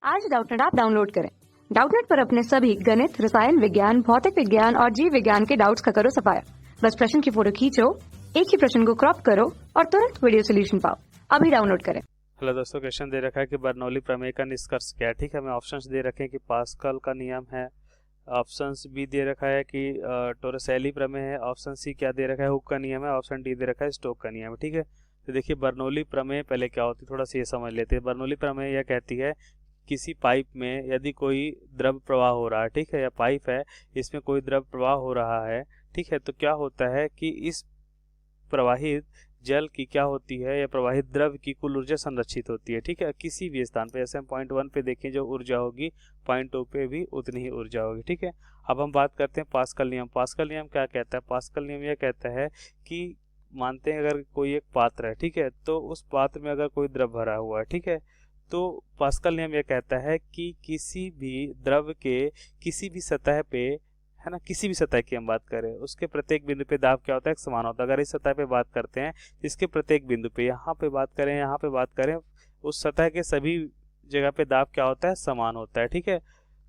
आज Doubtnut app download करें। Doubtnut पर अपने सभी गणित, रसायन विज्ञान, भौतिक विज्ञान और जीव विज्ञान के डाउट्स का करो सफाया। बस प्रश्न की फोटो खींचो, एक ही प्रश्न को क्रॉप करो और तुरंत वीडियो सोल्यूशन पाओ। अभी डाउनलोड करें। हेलो दोस्तों, क्वेश्चन दे रखा है कि बर्नौली प्रमेय का निष्कर्ष क्या है। ठीक है, हमें ऑप्शंस दे रखे हैं कि पास्कल का नियम है, ऑप्शंस बी दे रखा है कि टोरसेली प्रमेय है, ऑप्शन सी क्या दे रखा है, हुक का नियम है, ऑप्शन डी दे रखा है स्टोक का नियम है। ठीक है, तो देखिए बर्नौली प्रमेय पहले क्या होती है थोड़ा सा ये समझ लेते हैं। बर्नौली प्रमेय यह कहती है किसी पाइप में यदि कोई द्रव प्रवाह हो रहा है, ठीक है, या पाइप है इसमें कोई द्रव प्रवाह हो रहा है, ठीक है, तो क्या होता है कि इस प्रवाहित जल की क्या होती है या प्रवाहित द्रव की कुल ऊर्जा संरक्षित होती है। ठीक है, किसी भी स्थान पे, जैसे हम पॉइंट 1 पे देखें जो ऊर्जा होगी, पॉइंट 2 पे भी उतनी ही ऊर्जा होगी। ठीक है, अब हम बात करते हैं पास्कल नियम। पास्कल नियम क्या कहता है? पास्कल नियम यह कहता है कि मानते हैं अगर कोई एक पात्र है, ठीक है, तो उस पात्र में अगर कोई द्रव भरा हुआ है, ठीक है, तो पास्कल नियम यह कहता है कि किसी भी द्रव के किसी भी सतह पे, है ना, किसी भी सतह की हम बात करें, उसके प्रत्येक बिंदु पे दाब क्या होता है? समान होता है। अगर इस सतह पे बात करते हैं, इसके प्रत्येक बिंदु पे, यहाँ पे बात करें, यहाँ पे बात करें, उस सतह के सभी जगह पे दाब क्या होता है? समान होता है। ठीक है,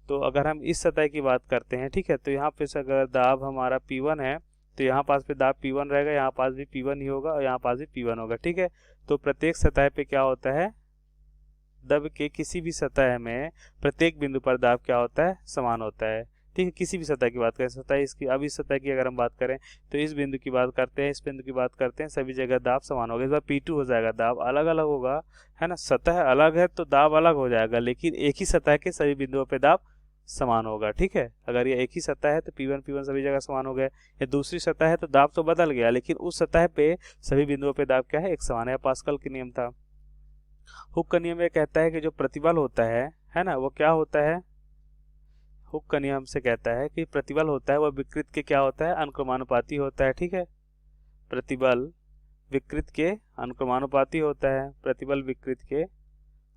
तो अगर हम इस सतह की बात करते हैं, ठीक है, तो यहाँ पे अगर दाब हमारा P1 है तो यहाँ पास पे दाब P1 रहेगा, यहाँ पास भी P1 ही होगा और यहाँ पास भी P1 होगा। ठीक है, तो प्रत्येक सतह पे क्या होता है? द्रव के किसी भी सतह में प्रत्येक बिंदु पर दाब क्या होता है? समान होता है। ठीक है, किसी भी सतह की बात करें, सतह इसकी, अब इस सतह की अगर हम बात करें तो इस बिंदु की बात करते हैं, इस बिंदु की बात करते हैं, सभी जगह दाब समान होगा। इस बार P2 हो जाएगा, दाब अलग अलग होगा, है ना, सतह अलग है तो दाब अलग हो जाएगा, लेकिन एक ही सतह के सभी बिंदुओं पे दाब समान होगा। ठीक है, अगर ये एक ही सतह है तो P1 सभी जगह समान हो गए, या दूसरी सतह है तो दाब तो बदल गया, लेकिन उस सतह पे सभी बिंदुओं पे दाब क्या है? एक समान है। पास्कल का नियम था। हुक का नियम ये कहता है कि जो प्रतिबल होता है ना, वो क्या होता है? हुक का नियम से कहता है कि प्रतिबल होता है वह विकृत के क्या होता है? अनुक्रमानुपाती होता है। ठीक है, प्रतिबल विकृत के अनुक्रमानुपाती होता है, प्रतिबल विकृत के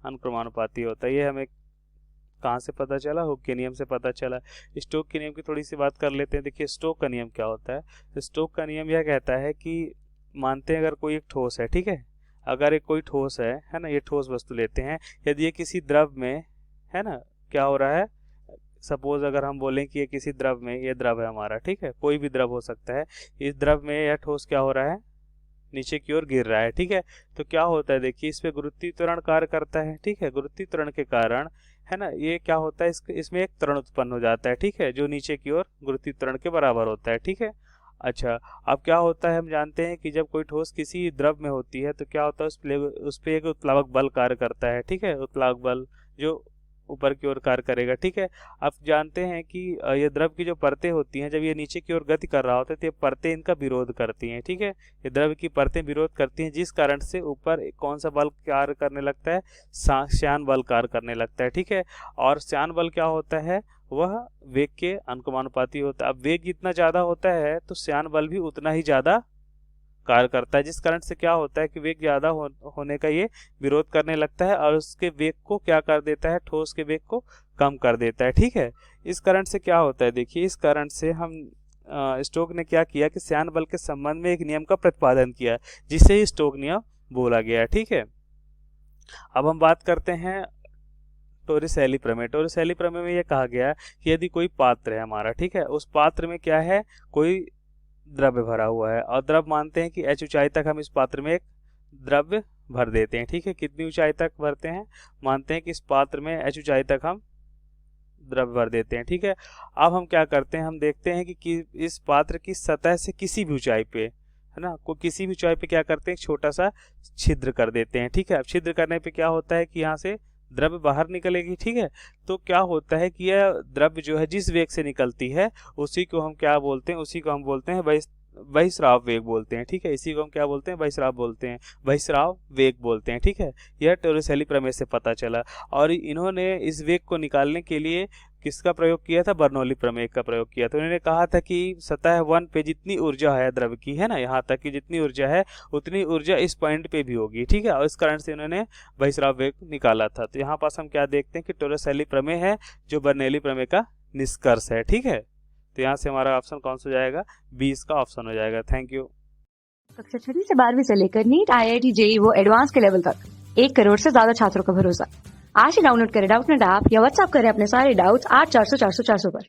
अनुक्रमानुपाती होता है। ये हमें कहाँ से पता चला? हुक के नियम से पता चला। स्टोक के नियम की थोड़ी सी बात कर लेते हैं। देखिए स्टोक का नियम क्या होता है। तो स्टोक का नियम यह कहता है कि मानते हैं अगर कोई एक ठोस है, ठीक है, अगर एक कोई ठोस है ना, ये ठोस वस्तु लेते हैं, यदि ये किसी द्रव में, है ना, क्या हो रहा है, सपोज अगर हम बोलें कि ये किसी द्रव में, ये द्रव है हमारा, ठीक है, कोई भी द्रव हो सकता है, इस द्रव में यह ठोस क्या हो रहा है? नीचे की ओर गिर रहा है। ठीक है, तो क्या होता है? देखिए इस पे गुरुत्वीय त्वरण कार्य करता है। ठीक है, गुरुत्वीय त्वरण के कारण, है ना, ये क्या होता है, इसमें एक त्वरण उत्पन्न हो जाता है, ठीक है, जो नीचे की ओर गुरुत्वीय त्वरण के बराबर होता है। ठीक है, अच्छा, अब क्या होता है, हम जानते हैं कि जब कोई ठोस किसी द्रव में होती है तो क्या होता है, उस पे एक उत्प्लावक बल कार्य करता है। ठीक है, उत्प्लावक बल जो ऊपर की ओर कार्य करेगा। ठीक है, आप जानते हैं कि ये द्रव की जो परतें होती हैं, जब ये नीचे की ओर गति कर रहा होता है तो ये परतें इनका विरोध करती हैं। ठीक है, ये द्रव की परतें विरोध करती हैं, जिस कारण से ऊपर कौन सा बल कार्य करने लगता है? श्यान बल कार्य करने लगता है। ठीक है, और श्यान बल क्या होता है? वह वेग के अनुक्रमानुपाती होता है। अब वेग जितना ज्यादा होता है तो श्यान बल भी उतना ही ज्यादा कार्य करता है, जिस कारण से क्या होता है कि वेग ज्यादा होने का ये विरोध करने लगता है और उसके वेग को क्या कर देता है? ठोस के वेग को कम कर देता है। ठीक है, इस कारण से क्या होता है? देखिए इस कारण से हम स्टोक ने क्या किया कि श्यान बल के संबंध में एक नियम का प्रतिपादन किया, जिसे स्टोक नियम बोला गया। ठीक है, अब हम बात करते हैं टोरिसेली प्रमेय। टोरिसेली प्रमेय में यह कहा गया कि यदि कोई पात्र है हमारा, ठीक है, उस पात्र में क्या है? कोई द्रव्य भरा हुआ है, और द्रव मानते हैं कि h ऊंचाई तक हम इस पात्र में एक द्रव्य भर देते हैं। ठीक है, कितनी ऊंचाई तक भरते हैं? मानते हैं कि इस पात्र में h ऊंचाई तक हम द्रव्य भर देते हैं। ठीक है, अब हम क्या करते हैं, हम देखते हैं कि इस पात्र की सतह से किसी भी ऊंचाई पे, है ना, को किसी भी ऊंचाई पे क्या करते हैं? छोटा सा छिद्र कर देते हैं। ठीक है, अब छिद्र करने पे क्या होता है कि यहाँ से द्रव्य बाहर निकलेगी। ठीक है, तो क्या होता है कि यह द्रव्य जो है जिस वेग से निकलती है उसी को हम क्या बोलते हैं? उसी को हम बोलते हैं बहिस्राव वेग बोलते हैं। ठीक है, इसी को हम क्या बोलते हैं? बहिस्राव बोलते हैं, बहिस्राव वेग बोलते हैं। ठीक है, यह टोरिसेली प्रमेय से पता चला, और इन्होंने इस वेग को निकालने के लिए किसका प्रयोग किया था? बर्नौली प्रमेय का प्रयोग किया। तो उन्होंने कहा था कि सतह 1 पे जितनी ऊर्जा है द्रव की, है ना, यहाँ तक की जितनी ऊर्जा है उतनी ऊर्जा इस पॉइंट पे भी होगी। ठीक है, और इस कारण से उन्होंने बहिस्राव वेग निकाला था। तो यहाँ पास हम क्या देखते हैं कि टोरिसेली प्रमेय है जो बर्नौली प्रमेय का निष्कर्ष है। ठीक है, तो यहाँ से हमारा ऑप्शन कौन सा हो जाएगा? 20 का ऑप्शन हो जाएगा। Thank you. कक्षा 6 से 12वीं से लेकर नीट, IIT, JEE वो एडवांस के लेवल तक 1 करोड़ से ज्यादा छात्रों का भरोसा। आज ही डाउनलोड करें डाउटनेट ऐप या व्हाट्सएप करें अपने सारे डाउट्स 8400 400 400 पर।